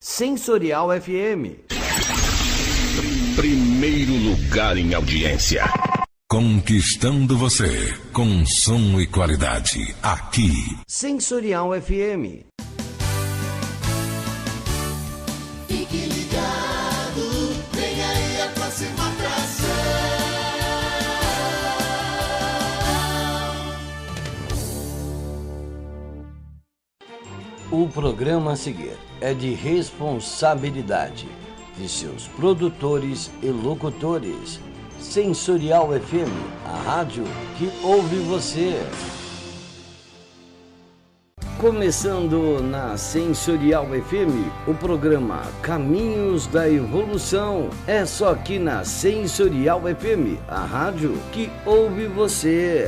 Sensorial FM. Primeiro lugar em audiência. Conquistando você com som e qualidade. Aqui. Sensorial FM. Fique ligado, vem aí a próxima atração. O programa a seguir é de responsabilidade de seus produtores e locutores. Sensorial FM, a rádio que ouve você. Começando na Sensorial FM, o programa Caminhos da Evolução. É só aqui na Sensorial FM, a rádio que ouve você.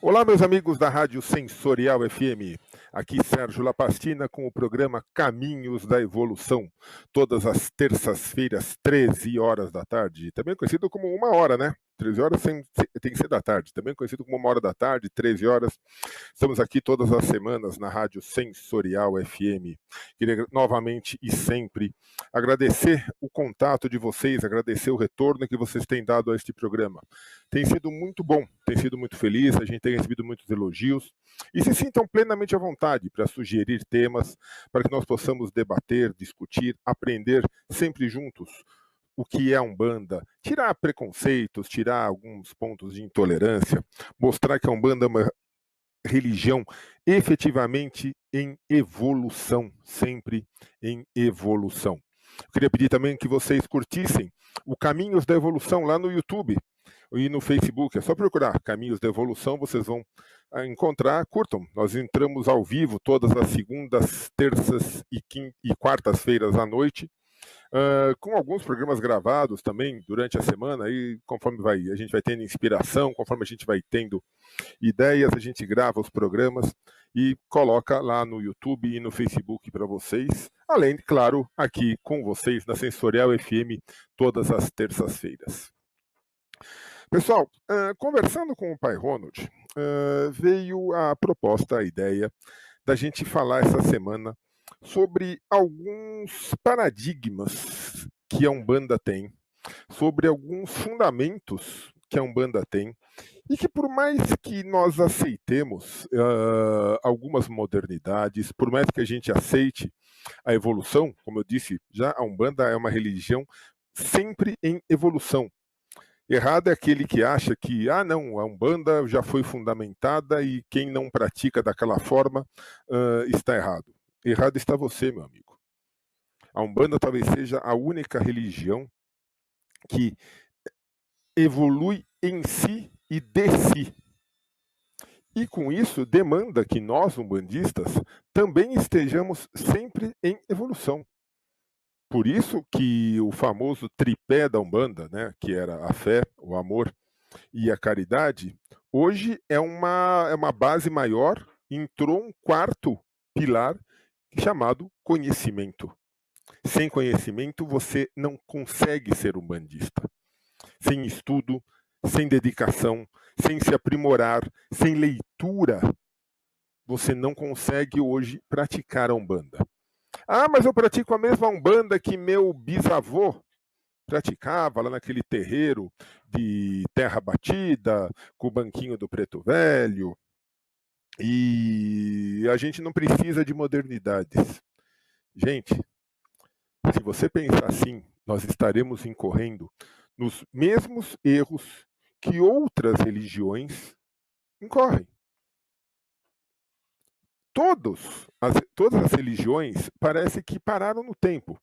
Olá, meus amigos da Rádio Sensorial FM. Aqui Sérgio Lapastina com o programa Caminhos da Evolução. Todas as terças-feiras, 13 horas da tarde. Também conhecido como 1 hora, né? 13 horas tem que ser da tarde. Também conhecido como 1 hora da tarde, 13 horas. Estamos aqui todas as semanas na Rádio Sensorial FM. Queria novamente e sempre agradecer o contato de vocês, agradecer o retorno que vocês têm dado a este programa. Tem sido muito bom, tem sido muito feliz, a gente tem recebido muitos elogios. E se sintam plenamente à vontade para sugerir temas, para que nós possamos debater, discutir, aprender sempre juntos o que é a Umbanda, tirar preconceitos, tirar alguns pontos de intolerância, mostrar que a Umbanda é uma religião efetivamente em evolução, sempre em evolução. Eu queria pedir também que vocês curtissem o Caminhos da Evolução lá no YouTube e no Facebook. É só procurar Caminhos da Evolução, vocês vão encontrar, curtam. Nós entramos ao vivo todas as segundas, terças e quartas-feiras à noite, com alguns programas gravados também durante a semana, e conforme a gente vai tendo inspiração, conforme a gente vai tendo ideias, a gente grava os programas e coloca lá no YouTube e no Facebook para vocês, além, claro, aqui com vocês na Sensorial FM todas as terças-feiras. Pessoal, conversando com o Pai Ronald, veio a proposta, a ideia da gente falar essa semana sobre alguns paradigmas que a Umbanda tem, sobre alguns fundamentos que a Umbanda tem, e que por mais que nós aceitemos algumas modernidades, por mais que a gente aceite a evolução, como eu disse, já a Umbanda é uma religião sempre em evolução. Errado é aquele que acha que, não, a Umbanda já foi fundamentada e quem não pratica daquela forma está errado. Errado está você, meu amigo. A Umbanda talvez seja a única religião que evolui em si e de si. E com isso demanda que nós, umbandistas, também estejamos sempre em evolução. Por isso que o famoso tripé da Umbanda, né, que era a fé, o amor e a caridade, hoje é uma base maior, entrou um quarto pilar chamado conhecimento. Sem conhecimento você não consegue ser umbandista. Sem estudo, sem dedicação, sem se aprimorar, sem leitura, você não consegue hoje praticar a Umbanda. Mas eu pratico a mesma Umbanda que meu bisavô praticava lá naquele terreiro de terra batida, com o banquinho do preto velho. E a gente não precisa de modernidades. Gente, se você pensar assim, nós estaremos incorrendo nos mesmos erros que outras religiões incorrem. Todas as religiões parece que pararam no tempo.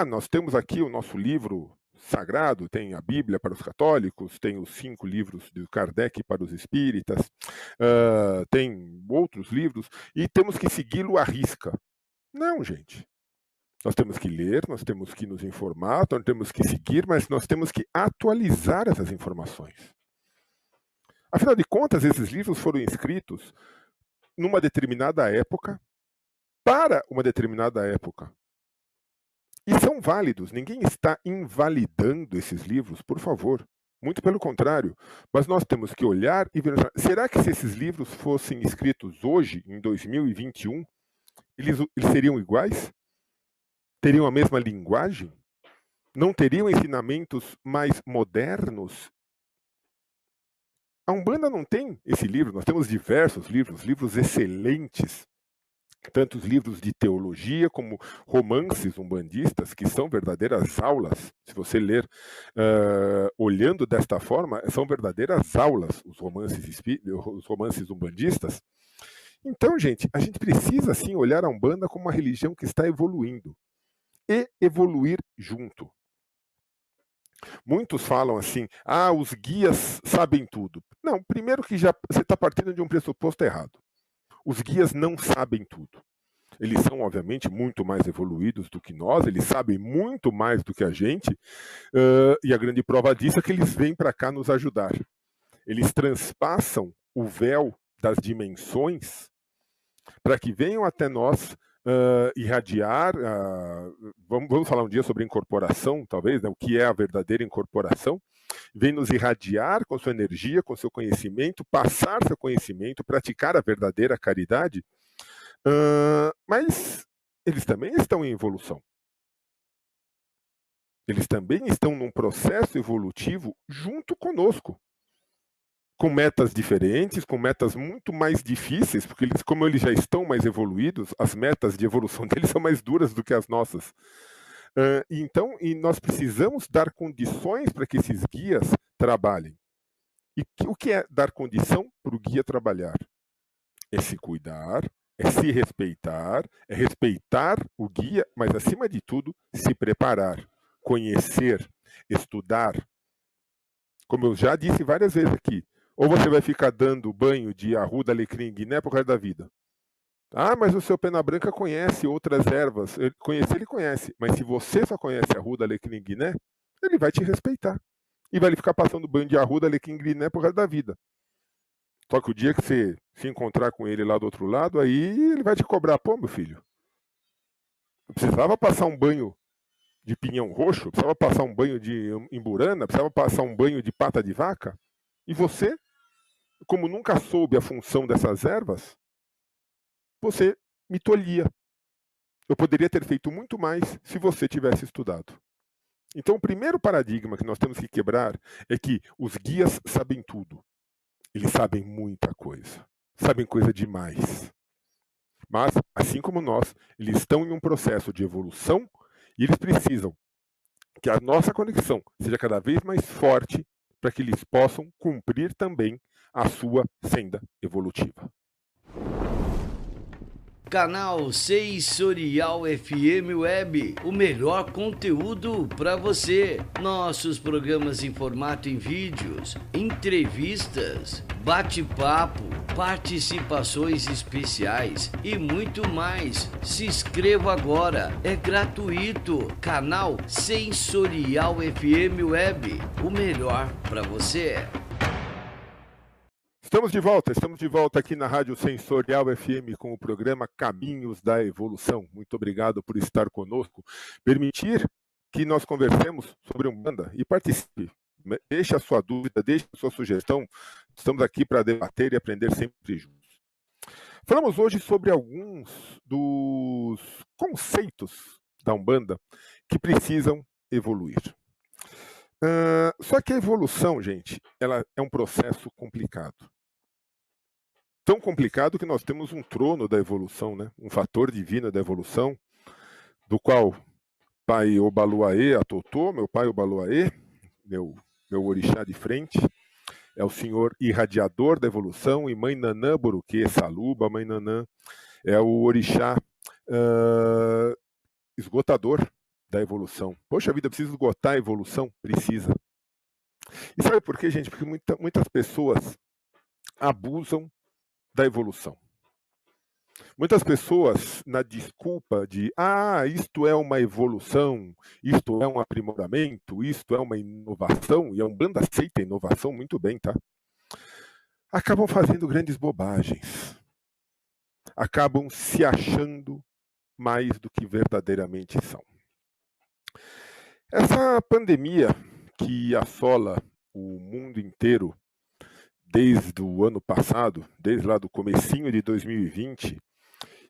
Nós temos aqui o nosso livro sagrado, tem a Bíblia para os católicos, tem os 5 livros de Kardec para os espíritas, tem outros livros, e temos que segui-lo à risca. Não, gente. Nós temos que ler, nós temos que nos informar, nós temos que seguir, mas nós temos que atualizar essas informações. Afinal de contas, esses livros foram escritos numa determinada época, para uma determinada época. E são válidos, ninguém está invalidando esses livros, por favor. Muito pelo contrário. Mas nós temos que olhar e ver, será que se esses livros fossem escritos hoje, em 2021, eles seriam iguais? Teriam a mesma linguagem? Não teriam ensinamentos mais modernos? A Umbanda não tem esse livro, nós temos diversos livros excelentes, tanto os livros de teologia como romances umbandistas, que são verdadeiras aulas. Se você ler olhando desta forma, são verdadeiras aulas os romances umbandistas. Então, gente, a gente precisa sim olhar a Umbanda como uma religião que está evoluindo e evoluir junto. Muitos falam assim, os guias sabem tudo. Não, primeiro que já você está partindo de um pressuposto errado. Os guias não sabem tudo. Eles são, obviamente, muito mais evoluídos do que nós, eles sabem muito mais do que a gente, e a grande prova disso é que eles vêm para cá nos ajudar. Eles transpassam o véu das dimensões para que venham até nós irradiar. Vamos falar um dia sobre incorporação, talvez, né? O que é a verdadeira incorporação. Vem nos irradiar com sua energia, com seu conhecimento, passar seu conhecimento, praticar a verdadeira caridade, mas eles também estão em evolução. Eles também estão num processo evolutivo junto conosco, com metas diferentes, com metas muito mais difíceis, porque como eles já estão mais evoluídos, as metas de evolução deles são mais duras do que as nossas. Então, nós precisamos dar condições para que esses guias trabalhem. E o que é dar condição para o guia trabalhar? É se cuidar, é se respeitar, é respeitar o guia, mas, acima de tudo, se preparar, conhecer, estudar. Como eu já disse várias vezes aqui, ou você vai ficar dando banho de arruda, alecrim, guiné por causa da vida. Mas o seu Pena Branca conhece outras ervas. Ele conhece. Mas se você só conhece arruda, alecrim, guiné, ele vai te respeitar. E vai ficar passando banho de arruda, alecrim, guiné por causa da vida. Só que o dia que você se encontrar com ele lá do outro lado, aí ele vai te cobrar. Pô, meu filho, eu precisava passar um banho de pinhão roxo, precisava passar um banho de imburana, precisava passar um banho de pata de vaca. E você, como nunca soube a função dessas ervas, você me tolhia. Eu poderia ter feito muito mais se você tivesse estudado. Então, o primeiro paradigma que nós temos que quebrar é que os guias sabem tudo. Eles sabem muita coisa. Sabem coisa demais. Mas, assim como nós, eles estão em um processo de evolução e eles precisam que a nossa conexão seja cada vez mais forte para que eles possam cumprir também a sua senda evolutiva. Canal Sensorial FM Web, o melhor conteúdo para você. Nossos programas em formato em vídeos, entrevistas, bate-papo, participações especiais e muito mais. Se inscreva agora, é gratuito. Canal Sensorial FM Web, o melhor para você. Estamos de volta aqui na Rádio Sensorial FM com o programa Caminhos da Evolução. Muito obrigado por estar conosco, permitir que nós conversemos sobre Umbanda e participe. Deixe a sua dúvida, deixe a sua sugestão. Estamos aqui para debater e aprender sempre juntos. Falamos hoje sobre alguns dos conceitos da Umbanda que precisam evoluir. Só que a evolução, gente, ela é um processo complicado. Tão complicado que nós temos um trono da evolução, né? Um fator divino da evolução, do qual pai Obaluaê, Atotô, meu pai Obaluaê, meu orixá de frente, é o senhor irradiador da evolução, e mãe Nanã Boruquê, Saluba, mãe Nanã, é o orixá esgotador da evolução. Poxa vida, precisa esgotar a evolução? Precisa. E sabe por quê, gente? Porque muitas pessoas abusam da evolução. Muitas pessoas, na desculpa de isto é uma evolução, isto é um aprimoramento, isto é uma inovação, e a Umbanda aceita a inovação muito bem, tá? Acabam fazendo grandes bobagens. Acabam se achando mais do que verdadeiramente são. Essa pandemia que assola o mundo inteiro desde o ano passado, desde lá do comecinho de 2020,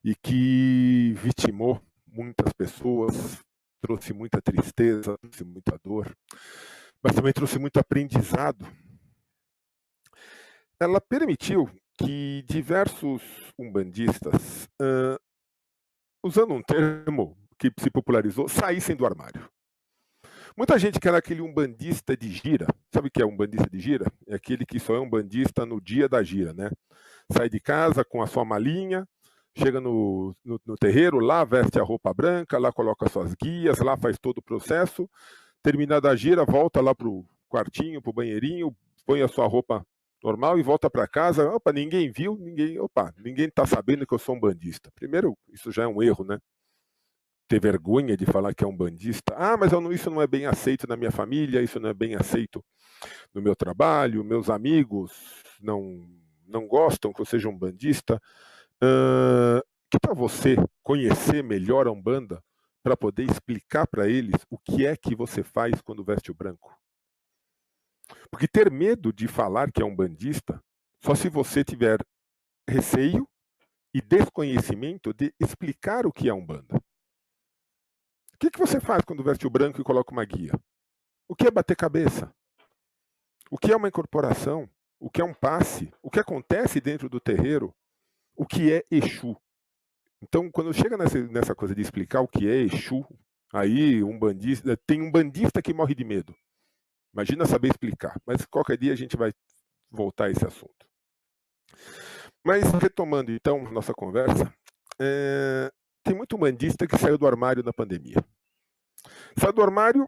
e que vitimou muitas pessoas, trouxe muita tristeza, trouxe muita dor, mas também trouxe muito aprendizado. Ela permitiu que diversos umbandistas, usando um termo que se popularizou, saíssem do armário. Muita gente que era aquele umbandista de gira. Sabe o que é umbandista de gira? É aquele que só é umbandista no dia da gira, né? Sai de casa com a sua malinha, chega no terreiro, lá veste a roupa branca, lá coloca suas guias, lá faz todo o processo. Terminada a gira, volta lá pro quartinho, pro banheirinho, põe a sua roupa normal e volta para casa. Opa, ninguém viu, ninguém tá sabendo que eu sou umbandista. Primeiro, isso já é um erro, né? Ter vergonha de falar que é umbandista. Ah, mas isso não é bem aceito na minha família, isso não é bem aceito no meu trabalho, meus amigos não gostam que eu seja umbandista. Que tal você conhecer melhor a Umbanda para poder explicar para eles o que é que você faz quando veste o branco? Porque ter medo de falar que é umbandista, só se você tiver receio e desconhecimento de explicar o que é Umbanda. O que você faz quando veste o branco e coloca uma guia? O que é bater cabeça? O que é uma incorporação? O que é um passe? O que acontece dentro do terreiro? O que é Exu? Então, quando chega nessa coisa de explicar o que é Exu, aí tem um bandista que morre de medo. Imagina saber explicar. Mas qualquer dia a gente vai voltar a esse assunto. Mas, retomando então nossa conversa, tem muito umbandista que saiu do armário na pandemia. Saiu do armário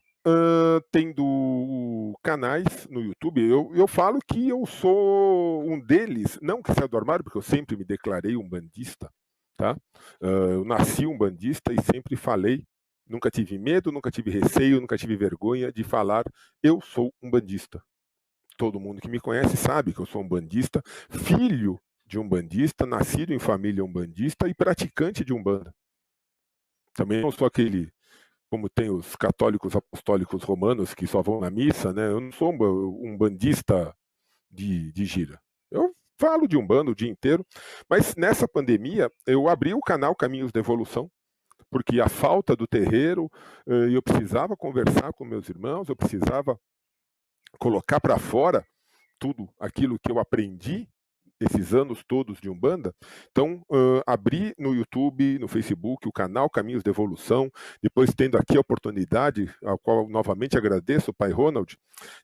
tendo canais no YouTube. Eu falo que eu sou um deles, não que saiu do armário, porque eu sempre me declarei umbandista, tá? Eu nasci umbandista e sempre falei, nunca tive medo, nunca tive receio, nunca tive vergonha de falar, eu sou umbandista. Todo mundo que me conhece sabe que eu sou umbandista, filho de umbandista, nascido em família umbandista e praticante de umbanda. Também não sou aquele, como tem os católicos apostólicos romanos que só vão na missa, né? Eu não sou um umbandista de gira. Eu falo de umbanda o dia inteiro, mas nessa pandemia eu abri o canal Caminhos da Evolução, porque a falta do terreiro, eu precisava conversar com meus irmãos, eu precisava colocar para fora tudo aquilo que eu aprendi esses anos todos de Umbanda. Então, abri no YouTube, no Facebook, o canal Caminhos da Evolução, depois tendo aqui a oportunidade, ao qual novamente agradeço o Pai Ronald,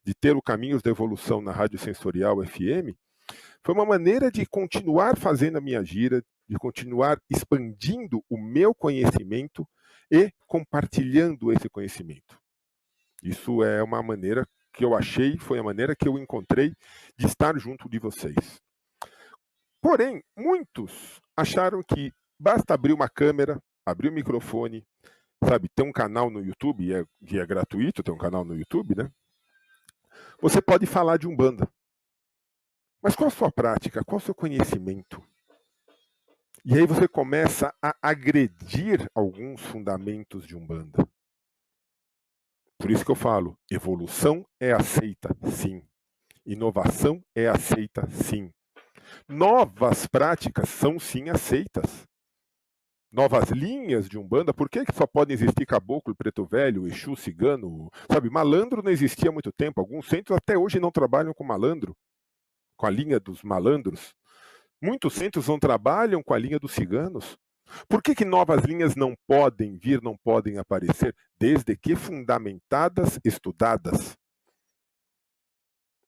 de ter o Caminhos da Evolução na Rádio Sensorial FM, foi uma maneira de continuar fazendo a minha gira, de continuar expandindo o meu conhecimento e compartilhando esse conhecimento. Isso é uma maneira que eu achei, foi a maneira que eu encontrei de estar junto de vocês. Porém, muitos acharam que basta abrir uma câmera, abrir o microfone, sabe, ter um canal no YouTube, que é gratuito, ter um canal no YouTube, né? Você pode falar de Umbanda. Mas qual a sua prática? Qual o seu conhecimento? E aí você começa a agredir alguns fundamentos de Umbanda. Por isso que eu falo, evolução é aceita, sim. Inovação é aceita, sim. Novas práticas são sim aceitas. Novas linhas de Umbanda, por que só podem existir caboclo, preto velho, Exu, cigano? Sabe, malandro não existia há muito tempo. Alguns centros até hoje não trabalham com malandro, com a linha dos malandros. Muitos centros não trabalham com a linha dos ciganos. Por que novas linhas não podem vir, não podem aparecer? Desde que fundamentadas, estudadas.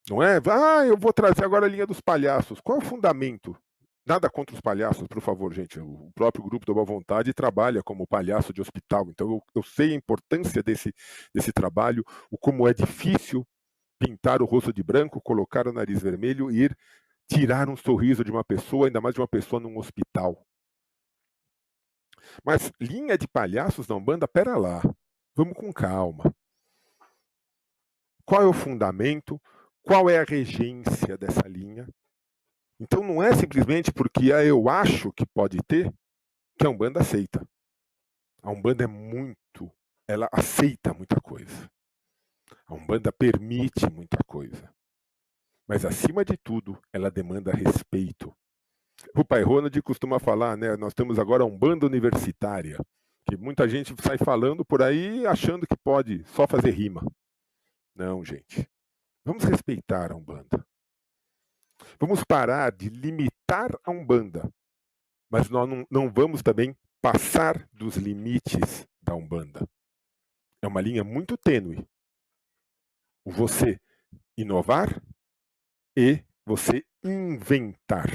Não é? Ah, eu vou trazer agora a linha dos palhaços. Qual é o fundamento? Nada contra os palhaços, por favor, gente. O próprio grupo da Boa Vontade trabalha como palhaço de hospital. Então eu sei a importância desse trabalho, o como é difícil pintar o rosto de branco, colocar o nariz vermelho e ir tirar um sorriso de uma pessoa, ainda mais de uma pessoa num hospital. Mas linha de palhaços na Umbanda, pera lá. Vamos com calma. Qual é o fundamento? Qual é a regência dessa linha? Então não é simplesmente porque eu acho que pode ter, que a Umbanda aceita. A Umbanda ela aceita muita coisa. A Umbanda permite muita coisa. Mas, acima de tudo, ela demanda respeito. O Pai Ronald costuma falar, né? Nós temos agora a Umbanda universitária, que muita gente sai falando por aí achando que pode só fazer rima. Não, gente. Vamos respeitar a Umbanda. Vamos parar de limitar a Umbanda. Mas nós não vamos também passar dos limites da Umbanda. É uma linha muito tênue. O você inovar e você inventar.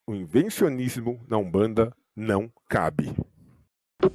O invencionismo na Umbanda não cabe.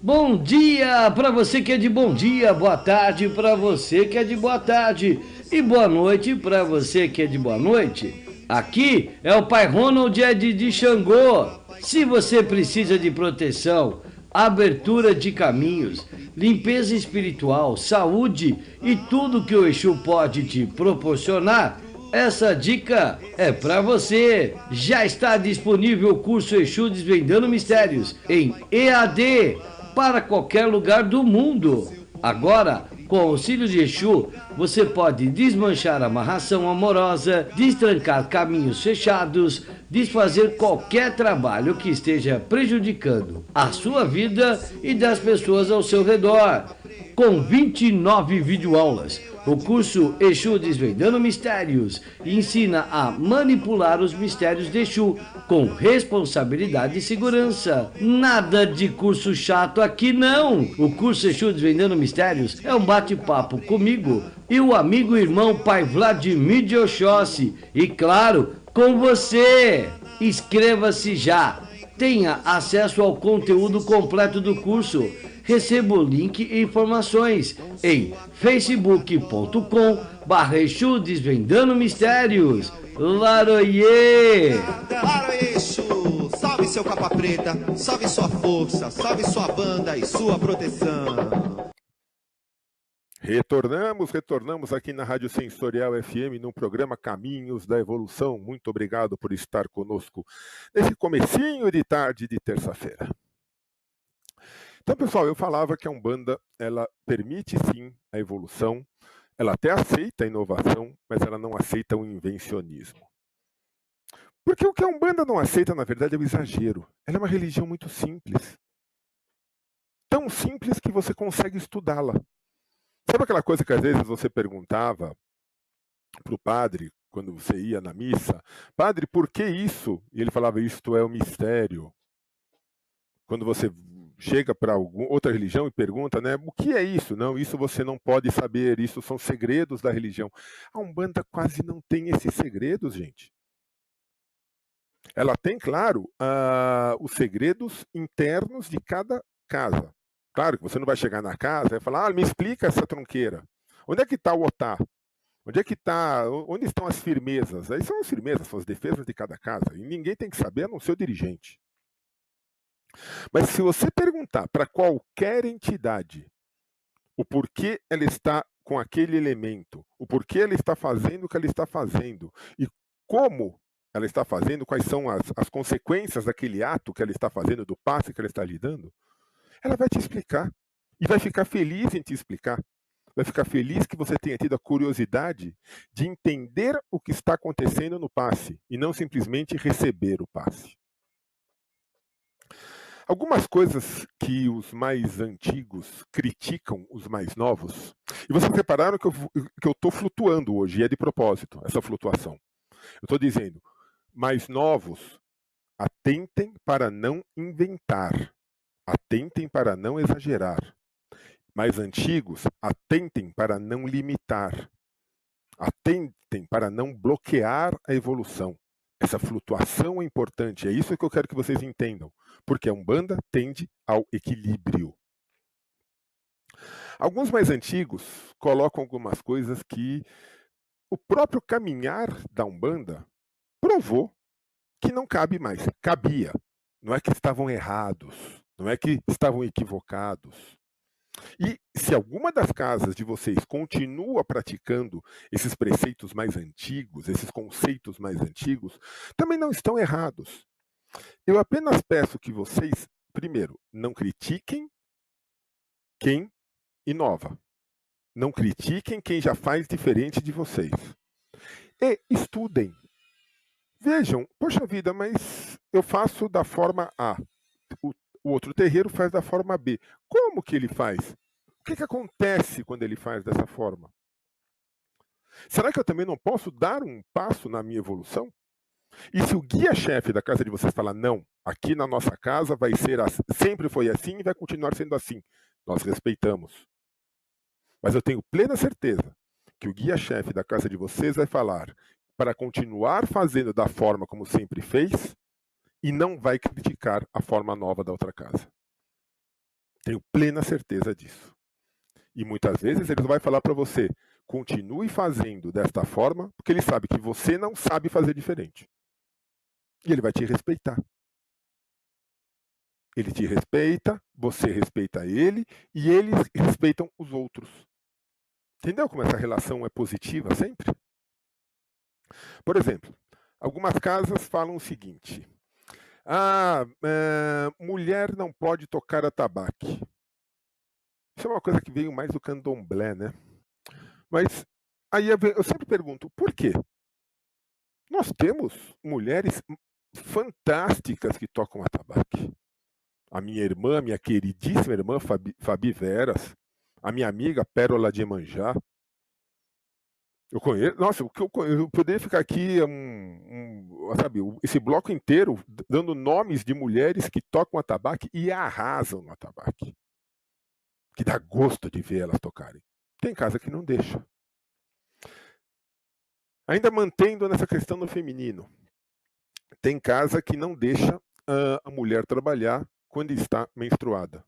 Bom dia para você que é de bom dia, boa tarde para você que é de boa tarde e boa noite para você que é de boa noite. Aqui é o Pai Ronald Ed de Xangô. Se você precisa de proteção, abertura de caminhos, limpeza espiritual, saúde e tudo que o Exu pode te proporcionar, essa dica é para você. Já está disponível o curso Exu Desvendando Mistérios em EAD para qualquer lugar do mundo. Agora, com o auxílio de Exu, você pode desmanchar amarração amorosa, destrancar caminhos fechados, desfazer qualquer trabalho que esteja prejudicando a sua vida e das pessoas ao seu redor. Com 29 videoaulas, o curso Exu Desvendando Mistérios ensina a manipular os mistérios de Exu com responsabilidade e segurança. Nada de curso chato aqui não. O curso Exu Desvendando Mistérios é um bate-papo comigo e o amigo e irmão Pai Vladimir de Oxóssi. E claro, com você. Inscreva-se já. Tenha acesso ao conteúdo completo do curso. Receba o link e informações em facebook.com/Exu Desvendando Mistérios. Laroie! Laroie, Exu! Salve seu capa preta, salve sua força, salve sua banda e sua proteção. Retornamos aqui na Rádio Sensorial FM no programa Caminhos da Evolução. Muito obrigado por estar conosco nesse comecinho de tarde de terça-feira. Então, pessoal, eu falava que a Umbanda, ela permite sim a evolução, ela até aceita a inovação, mas ela não aceita o invencionismo. Porque o que a Umbanda não aceita, na verdade, é o exagero. Ela é uma religião muito simples. Tão simples que você consegue estudá-la. Sabe aquela coisa que às vezes você perguntava para o padre, quando você ia na missa, padre, por que isso? E ele falava, isto é o mistério. Quando você chega para outra religião e pergunta, né, o que é isso? Não, isso você não pode saber, isso são segredos da religião. A Umbanda quase não tem esses segredos, gente. Ela tem, claro, os segredos internos de cada casa. Claro que você não vai chegar na casa e falar, me explica essa tronqueira. Onde é que está o otá? Onde estão as firmezas? Aí são as firmezas, são as defesas de cada casa. E ninguém tem que saber, a não ser o dirigente. Mas se você perguntar para qualquer entidade o porquê ela está com aquele elemento, o porquê ela está fazendo o que ela está fazendo e como ela está fazendo, quais são as consequências daquele ato que ela está fazendo, do passe que ela está lhe dando, ela vai te explicar e vai ficar feliz em te explicar. Vai ficar feliz que você tenha tido a curiosidade de entender o que está acontecendo no passe e não simplesmente receber o passe. Algumas coisas que os mais antigos criticam os mais novos, e vocês repararam que eu estou flutuando hoje, e é de propósito, essa flutuação. Eu estou dizendo, mais novos, atentem para não inventar, atentem para não exagerar. Mais antigos, atentem para não limitar, atentem para não bloquear a evolução. Essa flutuação é importante, é isso que eu quero que vocês entendam, porque a Umbanda tende ao equilíbrio. Alguns mais antigos colocam algumas coisas que o próprio caminhar da Umbanda provou que não cabe mais. Cabia. Não é que estavam errados, não é que estavam equivocados. E se alguma das casas de vocês continua praticando esses preceitos mais antigos, esses conceitos mais antigos, também não estão errados. Eu apenas peço que vocês, primeiro, não critiquem quem inova. Não critiquem quem já faz diferente de vocês. E estudem. Vejam, poxa vida, mas eu faço da forma A. O outro terreiro faz da forma B. Como que ele faz? O que acontece quando ele faz dessa forma? Será que eu também não posso dar um passo na minha evolução? E se o guia-chefe da casa de vocês falar, não, aqui na nossa casa vai ser assim, sempre foi assim e vai continuar sendo assim, nós respeitamos. Mas eu tenho plena certeza que o guia-chefe da casa de vocês vai falar para continuar fazendo da forma como sempre fez e não vai criticar a forma nova da outra casa. Tenho plena certeza disso. E muitas vezes ele vai falar para você, continue fazendo desta forma, porque ele sabe que você não sabe fazer diferente. E ele vai te respeitar. Ele te respeita, você respeita ele, e eles respeitam os outros. Entendeu como essa relação é positiva sempre? Por exemplo, algumas casas falam o seguinte, mulher não pode tocar atabaque. Isso é uma coisa que veio mais do candomblé, né? Mas aí eu sempre pergunto, por quê? Nós temos mulheres fantásticas que tocam atabaque. A minha irmã, minha queridíssima irmã Fabi Veras, a minha amiga Pérola de Emanjá. Eu conheço, nossa, eu poderia ficar aqui sabe, esse bloco inteiro dando nomes de mulheres que tocam atabaque e arrasam no atabaque. Que dá gosto de ver elas tocarem. Tem casa que não deixa. Ainda mantendo nessa questão do feminino, tem casa que não deixa a mulher trabalhar quando está menstruada.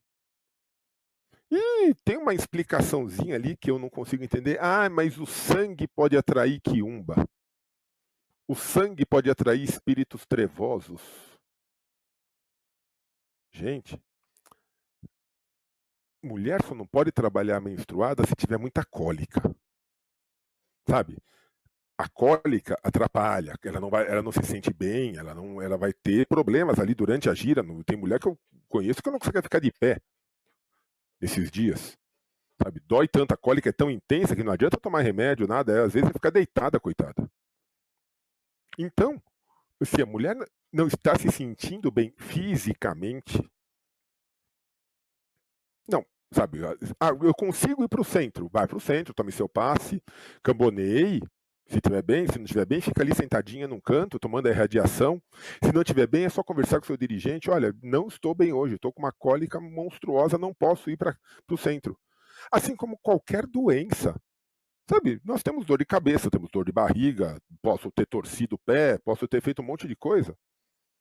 E tem uma explicaçãozinha ali que eu não consigo entender. Mas o sangue pode atrair quiumba. O sangue pode atrair espíritos trevosos. Gente, mulher só não pode trabalhar menstruada se tiver muita cólica. Sabe? A cólica atrapalha, ela não se sente bem, ela vai ter problemas ali durante a gira. Tem mulher que eu conheço que não consegue ficar de pé nesses dias. Sabe? Dói tanto, a cólica é tão intensa que não adianta tomar remédio, nada. Às vezes ela fica deitada, coitada. Então, se a mulher não está se sentindo bem fisicamente, não, sabe? Eu consigo ir para o centro. Vai para o centro, tome seu passe, camboneie. Se estiver bem, se não estiver bem, fica ali sentadinha num canto, tomando a irradiação. Se não estiver bem, é só conversar com o seu dirigente. Olha, não estou bem hoje, estou com uma cólica monstruosa, não posso ir para o centro. Assim como qualquer doença. Sabe, nós temos dor de cabeça, temos dor de barriga, posso ter torcido o pé, posso ter feito um monte de coisa.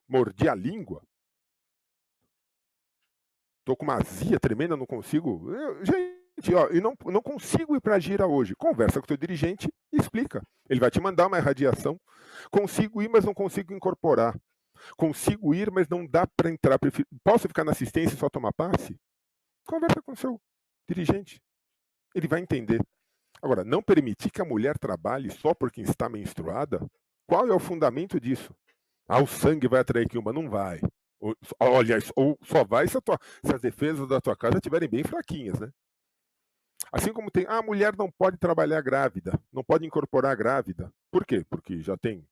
Mordi a língua. Estou com uma azia tremenda, não consigo. Gente, eu não consigo ir para a gira hoje. Conversa com o teu dirigente e explica. Ele vai te mandar uma irradiação. Consigo ir, mas não consigo incorporar. Consigo ir, mas não dá para entrar. Posso ficar na assistência e só tomar passe? Conversa com o seu dirigente. Ele vai entender. Agora, não permitir que a mulher trabalhe só porque está menstruada? Qual é o fundamento disso? O sangue vai atrair quiumba? Não vai. Olha, ou só vai se as defesas da tua casa estiverem bem fraquinhas, né? Assim como tem, a mulher não pode trabalhar grávida, não pode incorporar grávida. Por quê? Porque já tem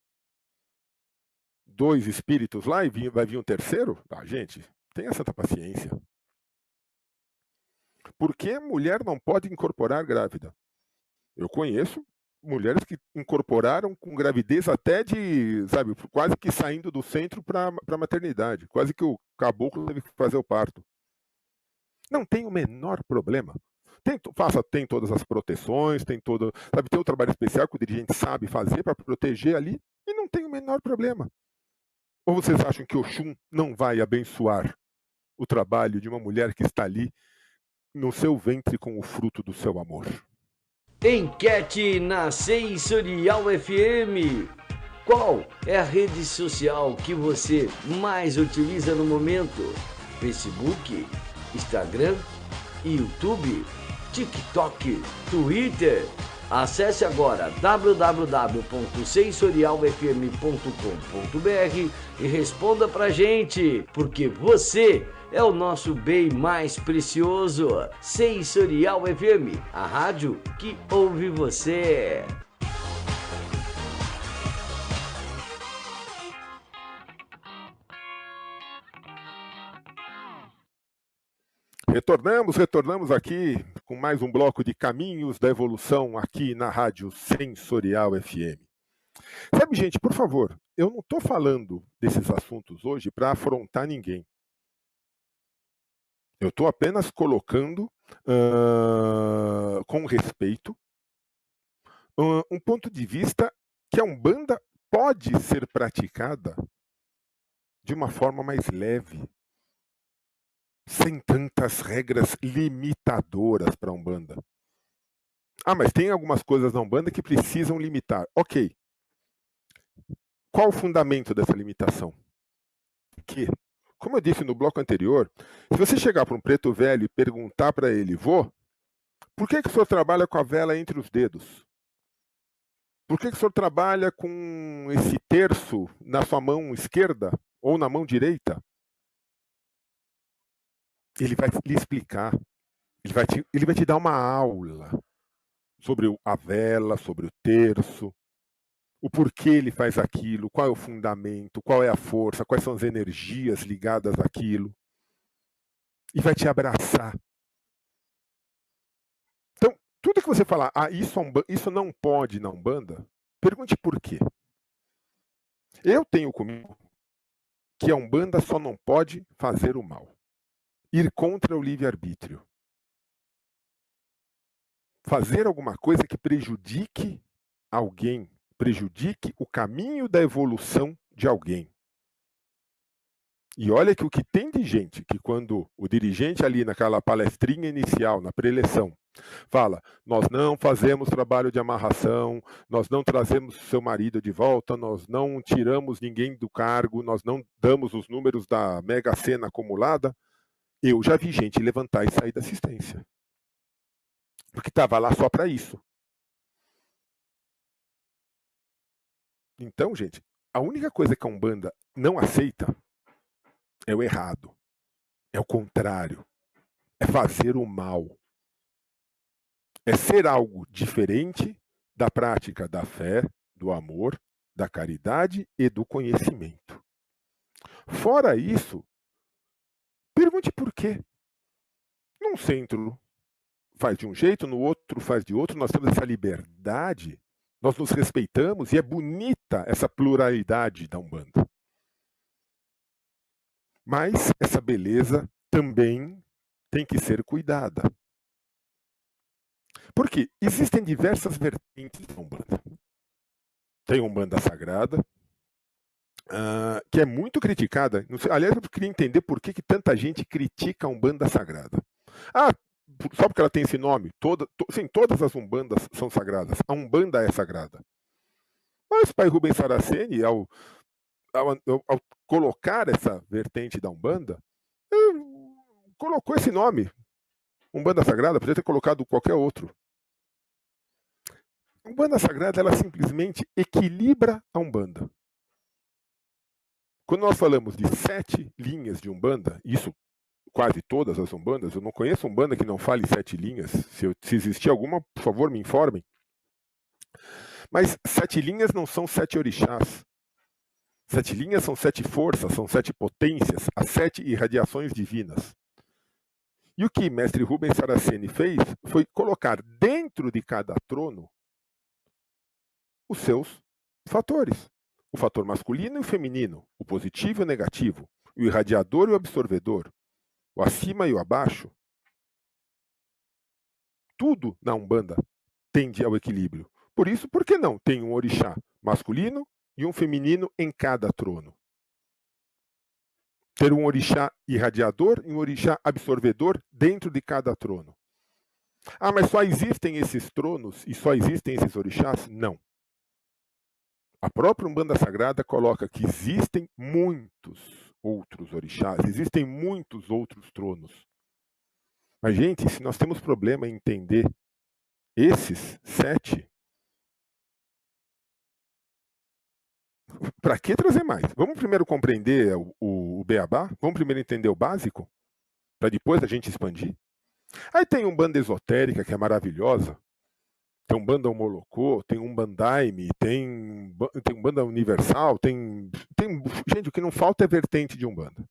2 espíritos lá e vai vir um terceiro? Gente, tenha santa paciência. Por que a mulher não pode incorporar grávida? Eu conheço mulheres que incorporaram com gravidez até de, sabe, quase que saindo do centro para a maternidade. Quase que o caboclo teve que fazer o parto. Não tem o menor problema. Tem todas as proteções, tem o trabalho especial que o dirigente sabe fazer para proteger ali e não tem o menor problema. Ou vocês acham que Oxum não vai abençoar o trabalho de uma mulher que está ali no seu ventre com o fruto do seu amor? Enquete na Sensorial FM. Qual é a rede social que você mais utiliza no momento? Facebook, Instagram, YouTube, TikTok, Twitter? Acesse agora www.sensorialfm.com.br e responda pra gente, porque você é o nosso bem mais precioso. Sensorial FM, a rádio que ouve você. Retornamos aqui com mais um bloco de Caminhos da Evolução aqui na Rádio Sensorial FM. Sabe, gente, por favor, eu não estou falando desses assuntos hoje para afrontar ninguém. Eu estou apenas colocando com respeito um ponto de vista que a Umbanda pode ser praticada de uma forma mais leve, sem tantas regras limitadoras para a Umbanda. Ah, mas tem algumas coisas na Umbanda que precisam limitar. Ok. Qual o fundamento dessa limitação? Que, como eu disse no bloco anterior, se você chegar para um preto velho e perguntar para ele, vô, por que o senhor trabalha com a vela entre os dedos? Por que o senhor trabalha com esse terço na sua mão esquerda ou na mão direita? Ele vai lhe explicar, ele vai te dar uma aula sobre a vela, sobre o terço, o porquê ele faz aquilo, qual é o fundamento, qual é a força, quais são as energias ligadas àquilo. E vai te abraçar. Então, tudo que você falar, isso não pode na Umbanda, pergunte por quê. Eu tenho comigo que a Umbanda só não pode fazer o mal. Ir contra o livre-arbítrio. Fazer alguma coisa que prejudique alguém, prejudique o caminho da evolução de alguém. E olha que o que tem de gente que quando o dirigente ali naquela palestrinha inicial, na preleção, fala, nós não fazemos trabalho de amarração, nós não trazemos seu marido de volta, nós não tiramos ninguém do cargo, nós não damos os números da Mega Sena acumulada, eu já vi gente levantar e sair da assistência. Porque estava lá só para isso. Então, gente, a única coisa que a Umbanda não aceita é o errado. É o contrário. É fazer o mal. É ser algo diferente da prática da fé, do amor, da caridade e do conhecimento. Fora isso, pergunte por quê. Num centro faz de um jeito, no outro faz de outro, nós temos essa liberdade, nós nos respeitamos e é bonita essa pluralidade da Umbanda. Mas essa beleza também tem que ser cuidada. Porque existem diversas vertentes da Umbanda. Tem a Umbanda Sagrada, que é muito criticada. Aliás, eu queria entender por que tanta gente critica a Umbanda Sagrada. Só porque ela tem esse nome? Sim, todas as Umbandas são sagradas. A Umbanda é sagrada. Mas o pai Rubens Saraceni, ao colocar essa vertente da Umbanda, colocou esse nome. Umbanda Sagrada, podia ter colocado qualquer outro. A Umbanda Sagrada, ela simplesmente equilibra a Umbanda. Quando nós falamos de 7 linhas de Umbanda, isso quase todas as Umbandas, eu não conheço Umbanda que não fale 7 linhas. Se existir alguma, por favor, me informem. Mas 7 linhas não são 7 orixás. 7 linhas são 7 forças, são 7 potências, as 7 irradiações divinas. E o que mestre Rubens Saraceni fez foi colocar dentro de cada trono os seus fatores. O fator masculino e o feminino, o positivo e o negativo, o irradiador e o absorvedor, o acima e o abaixo. Tudo na Umbanda tende ao equilíbrio. Por isso, por que não tem um orixá masculino e um feminino em cada trono? Ter um orixá irradiador e um orixá absorvedor dentro de cada trono. Mas só existem esses tronos e só existem esses orixás? Não. A própria Umbanda Sagrada coloca que existem muitos outros orixás, existem muitos outros tronos. Mas, gente, se nós temos problema em entender Esses 7, para que trazer mais? Vamos primeiro compreender o beabá? Vamos primeiro entender o básico? Para depois a gente expandir? Aí tem Umbanda esotérica, que é maravilhosa. Tem Umbanda Molocô, tem Umbandaime, tem Umbanda Universal, gente, o que não falta é vertente de Umbanda.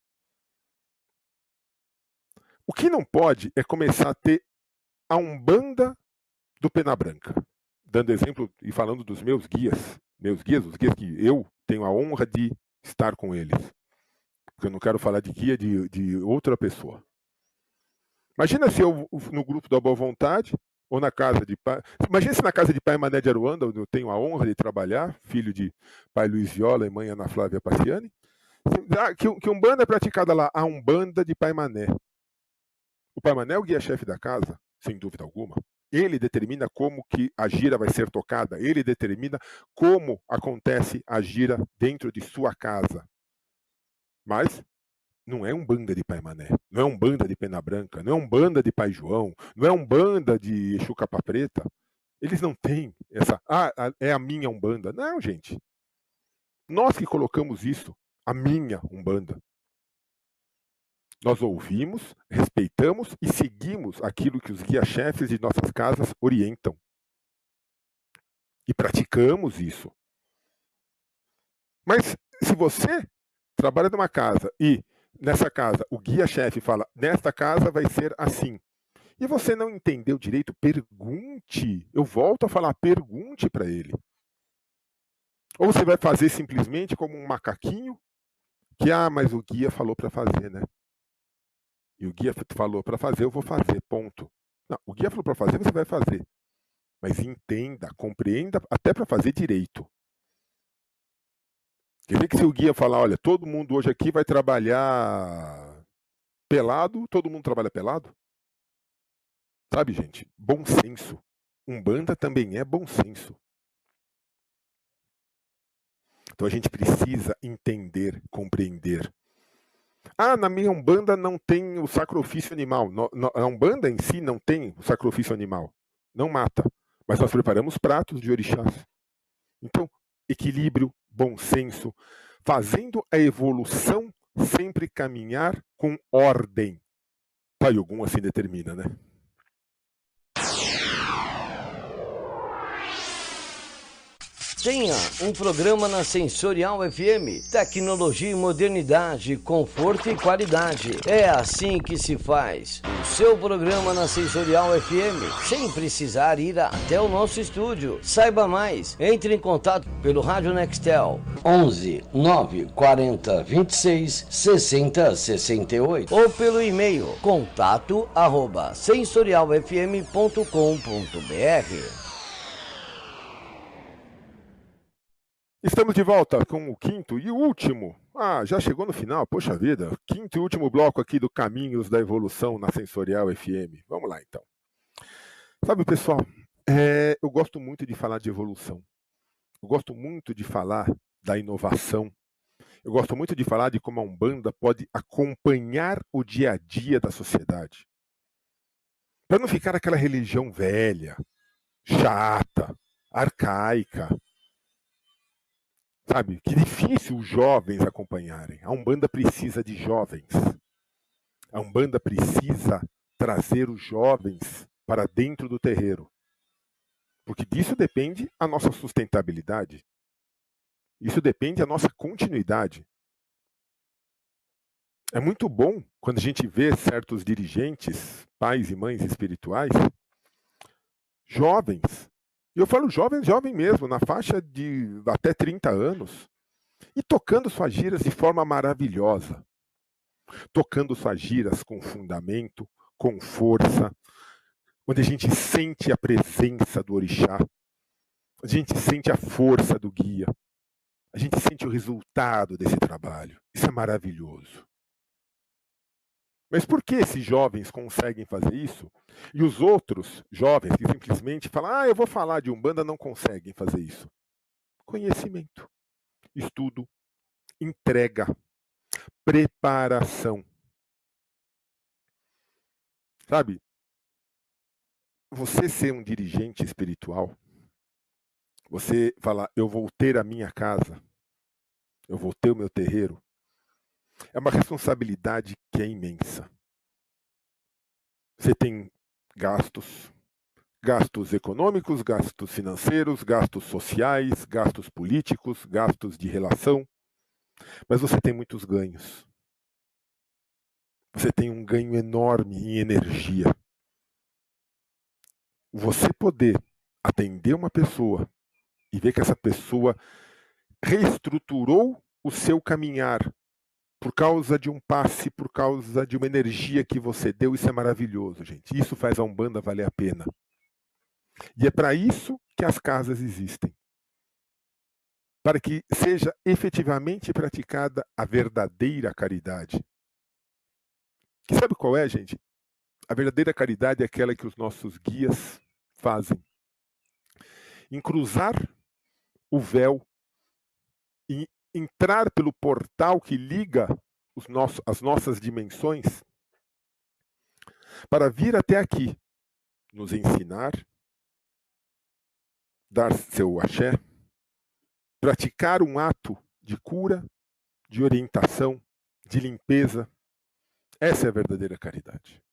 O que não pode é começar a ter a Umbanda do Pena Branca. Dando exemplo e falando dos meus guias, os guias que eu tenho a honra de estar com eles. Porque eu não quero falar de guia de outra pessoa. Imagina se eu, no grupo da Boa Vontade, ou na casa de pai. Imagina se na casa de pai Mané de Aruanda, onde eu tenho a honra de trabalhar, filho de pai Luiz Viola e mãe Ana Flávia Paciani, que Umbanda é praticada lá, a Umbanda de pai Mané. O pai Mané é o guia-chefe da casa, sem dúvida alguma. Ele determina como que a gira vai ser tocada, ele determina como acontece a gira dentro de sua casa. Mas não é Umbanda de Pai Mané, não é Umbanda de Pena Branca, não é Umbanda de Pai João, não é Umbanda de Exu Capa Preta. Eles não têm essa, é a minha Umbanda. Não, gente. Nós que colocamos isso, a minha Umbanda. Nós ouvimos, respeitamos e seguimos aquilo que os guia-chefes de nossas casas orientam. E praticamos isso. Mas se você trabalha numa casa e nessa casa o guia-chefe fala, nesta casa vai ser assim, e você não entendeu direito, pergunte. Eu volto a falar, pergunte para ele. Ou você vai fazer simplesmente como um macaquinho, que, mas o guia falou para fazer, né? E o guia falou para fazer, eu vou fazer, ponto. Não, o guia falou para fazer, você vai fazer. Mas entenda, compreenda, até para fazer direito. Quer dizer que se o guia falar, olha, todo mundo hoje aqui vai trabalhar pelado, todo mundo trabalha pelado? Sabe, gente? Bom senso. Umbanda também é bom senso. Então a gente precisa entender, compreender. Na minha Umbanda não tem o sacrifício animal. A Umbanda em si não tem o sacrifício animal. Não mata. Mas nós preparamos pratos de orixás. Então, equilíbrio, bom senso, fazendo a evolução sempre caminhar com ordem. Pai Ogum assim determina, né? Tenha um programa na Sensorial FM. Tecnologia e modernidade, conforto e qualidade. É assim que se faz. O seu programa na Sensorial FM, sem precisar ir até o nosso estúdio. Saiba mais. Entre em contato pelo Rádio Nextel 11 940 26 60 68 ou pelo e-mail contato@sensorialfm.com.br. Estamos de volta com o quinto e último. Já chegou no final, poxa vida. Quinto e último bloco aqui do Caminhos da Evolução na Sensorial FM. Vamos lá, então. Sabe, pessoal, eu gosto muito de falar de evolução. Eu gosto muito de falar da inovação. Eu gosto muito de falar de como a Umbanda pode acompanhar o dia a dia da sociedade. Para não ficar aquela religião velha, chata, arcaica. Sabe, que difícil os jovens acompanharem. A Umbanda precisa de jovens. A Umbanda precisa trazer os jovens para dentro do terreiro. Porque disso depende a nossa sustentabilidade. Isso depende a nossa continuidade. É muito bom quando a gente vê certos dirigentes, pais e mães espirituais, jovens. E eu falo jovem mesmo, na faixa de até 30 anos, e tocando suas giras de forma maravilhosa. Tocando suas giras com fundamento, com força, onde a gente sente a presença do orixá, a gente sente a força do guia, a gente sente o resultado desse trabalho. Isso é maravilhoso. Mas por que esses jovens conseguem fazer isso? E os outros jovens que simplesmente falam, eu vou falar de Umbanda, não conseguem fazer isso? Conhecimento, estudo, entrega, preparação. Sabe? você ser um dirigente espiritual, você falar, eu vou ter a minha casa, eu vou ter o meu terreiro, é uma responsabilidade que é imensa. Você tem gastos econômicos, gastos financeiros, gastos sociais, gastos políticos, gastos de relação, mas você tem muitos ganhos. Você tem um ganho enorme em energia. Você poder atender uma pessoa e ver que essa pessoa reestruturou o seu caminhar por causa de um passe, por causa de uma energia que você deu, isso é maravilhoso, gente. Isso faz a Umbanda valer a pena. E é para isso que as casas existem. Para que seja efetivamente praticada a verdadeira caridade. Que sabe qual é, gente? A verdadeira caridade é aquela que os nossos guias fazem. Em cruzar o véu e entrar pelo portal que liga as nossas dimensões para vir até aqui, nos ensinar, dar seu axé, praticar um ato de cura, de orientação, de limpeza. Essa é a verdadeira caridade.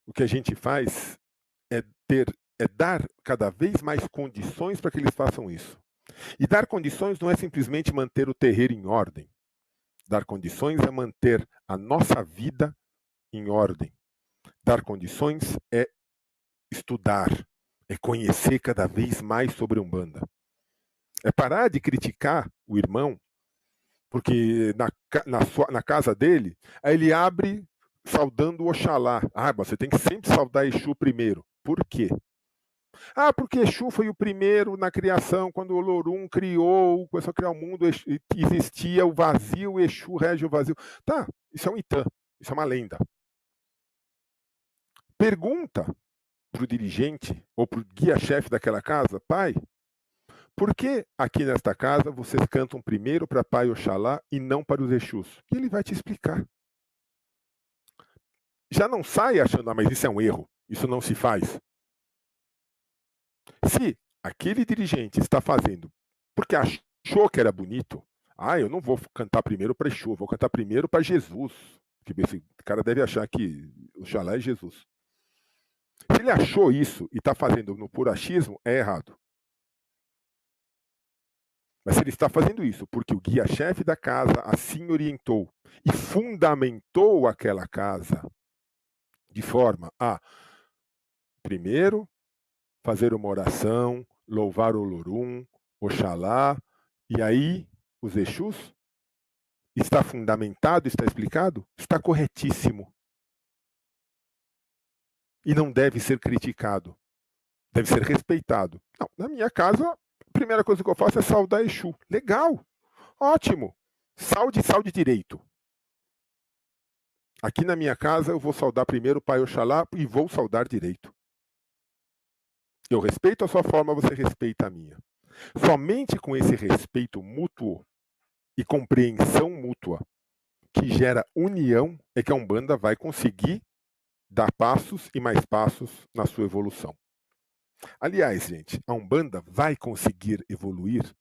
O que a gente faz é dar cada vez mais condições para que eles façam isso. E dar condições não é simplesmente manter o terreiro em ordem. Dar condições é manter a nossa vida em ordem. Dar condições é estudar, é conhecer cada vez mais sobre Umbanda. É parar de criticar o irmão, porque na casa dele, aí ele abre saudando o Oxalá. Ah, você tem que sempre saudar Exu primeiro. Por quê? Ah, porque Exu foi o primeiro na criação, quando o Olorum começou a criar o mundo, existia o vazio, Exu rege o vazio. Tá, isso é um Itã, isso é uma lenda. Pergunta para o dirigente ou para o guia-chefe daquela casa, pai, por que aqui nesta casa vocês cantam primeiro para Pai Oxalá e não para os Exus? E ele vai te explicar. Já não sai achando, mas isso é um erro, isso não se faz. Se aquele dirigente está fazendo porque achou que era bonito, eu não vou cantar primeiro para Exu, vou cantar primeiro para Jesus. Porque esse cara deve achar que Oxalá é Jesus. Se ele achou isso e está fazendo no puro achismo, é errado. Mas se ele está fazendo isso porque o guia-chefe da casa assim orientou e fundamentou aquela casa de forma a, primeiro, fazer uma oração, louvar o Olorum, Oxalá, e aí os Exus, está fundamentado, está explicado? Está corretíssimo. E não deve ser criticado. Deve ser respeitado. Não, na minha casa, a primeira coisa que eu faço é saudar Exu. Legal, ótimo. Saude direito. Aqui na minha casa eu vou saudar primeiro o Pai Oxalá e vou saudar direito. Eu respeito a sua forma, você respeita a minha. Somente com esse respeito mútuo e compreensão mútua que gera união é que a Umbanda vai conseguir dar passos e mais passos na sua evolução. Aliás, gente, a Umbanda vai conseguir evoluir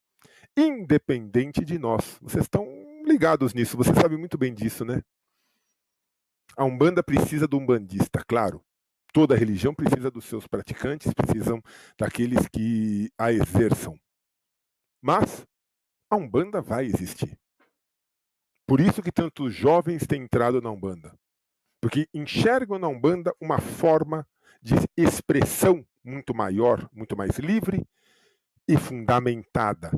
independente de nós. Vocês estão ligados nisso, você sabe muito bem disso, né? A Umbanda precisa do umbandista, claro. Toda religião precisa dos seus praticantes, precisam daqueles que a exerçam. Mas a Umbanda vai existir. Por isso que tantos jovens têm entrado na Umbanda. Porque enxergam na Umbanda uma forma de expressão muito maior, muito mais livre e fundamentada.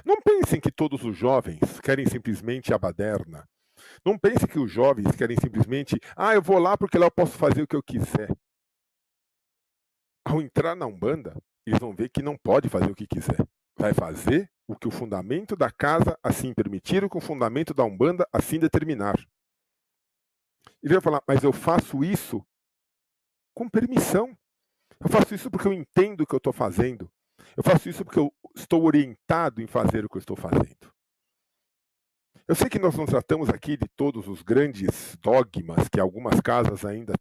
Não pensem que todos os jovens querem simplesmente a baderna. Não pensem que os jovens querem simplesmente, eu vou lá porque lá eu posso fazer o que eu quiser. Ao entrar na Umbanda, eles vão ver que não pode fazer o que quiser. Vai fazer o que o fundamento da casa assim permitir, o que o fundamento da Umbanda assim determinar. Ele vai falar, mas eu faço isso com permissão. Eu faço isso porque eu entendo o que eu estou fazendo. Eu faço isso porque eu estou orientado em fazer o que eu estou fazendo. Eu sei que nós não tratamos aqui de todos os grandes dogmas que algumas casas ainda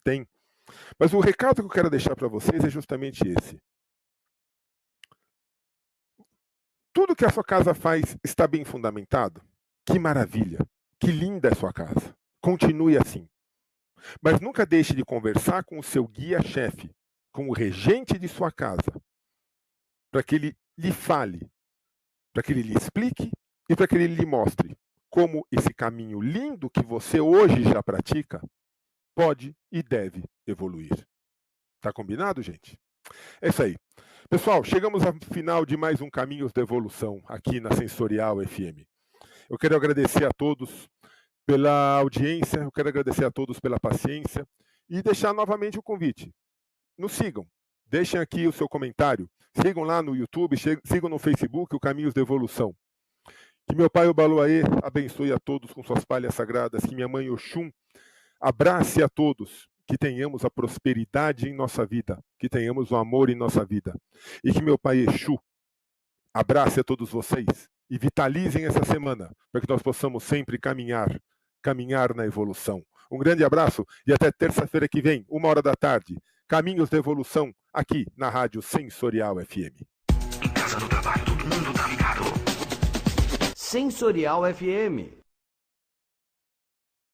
Tem. Mas o recado que eu quero deixar para vocês é justamente esse. Tudo que a sua casa faz está bem fundamentado? Que maravilha! Que linda é a sua casa. Continue assim. Mas nunca deixe de conversar com o seu guia-chefe, com o regente de sua casa, para que ele lhe fale, para que ele lhe explique e para que ele lhe mostre como esse caminho lindo que você hoje já pratica pode e deve evoluir. Tá combinado, gente? É isso aí. Pessoal, chegamos ao final de mais um Caminhos da Evolução aqui na Sensorial FM. Eu quero agradecer a todos pela audiência, eu quero agradecer a todos pela paciência e deixar novamente o convite. Nos sigam, deixem aqui o seu comentário, sigam lá no YouTube, sigam no Facebook o Caminhos da Evolução. Que meu pai Obaloaê abençoe a todos com suas palhas sagradas, que minha mãe Oxum abrace a todos, que tenhamos a prosperidade em nossa vida, que tenhamos o amor em nossa vida. E que meu pai Exu abrace a todos vocês e vitalizem essa semana, para que nós possamos sempre caminhar na evolução. Um grande abraço e até terça-feira que vem, 13h, Caminhos da Evolução, aqui na Rádio Sensorial FM. Em casa, no trabalho, todo mundo tá ligado. Sensorial FM.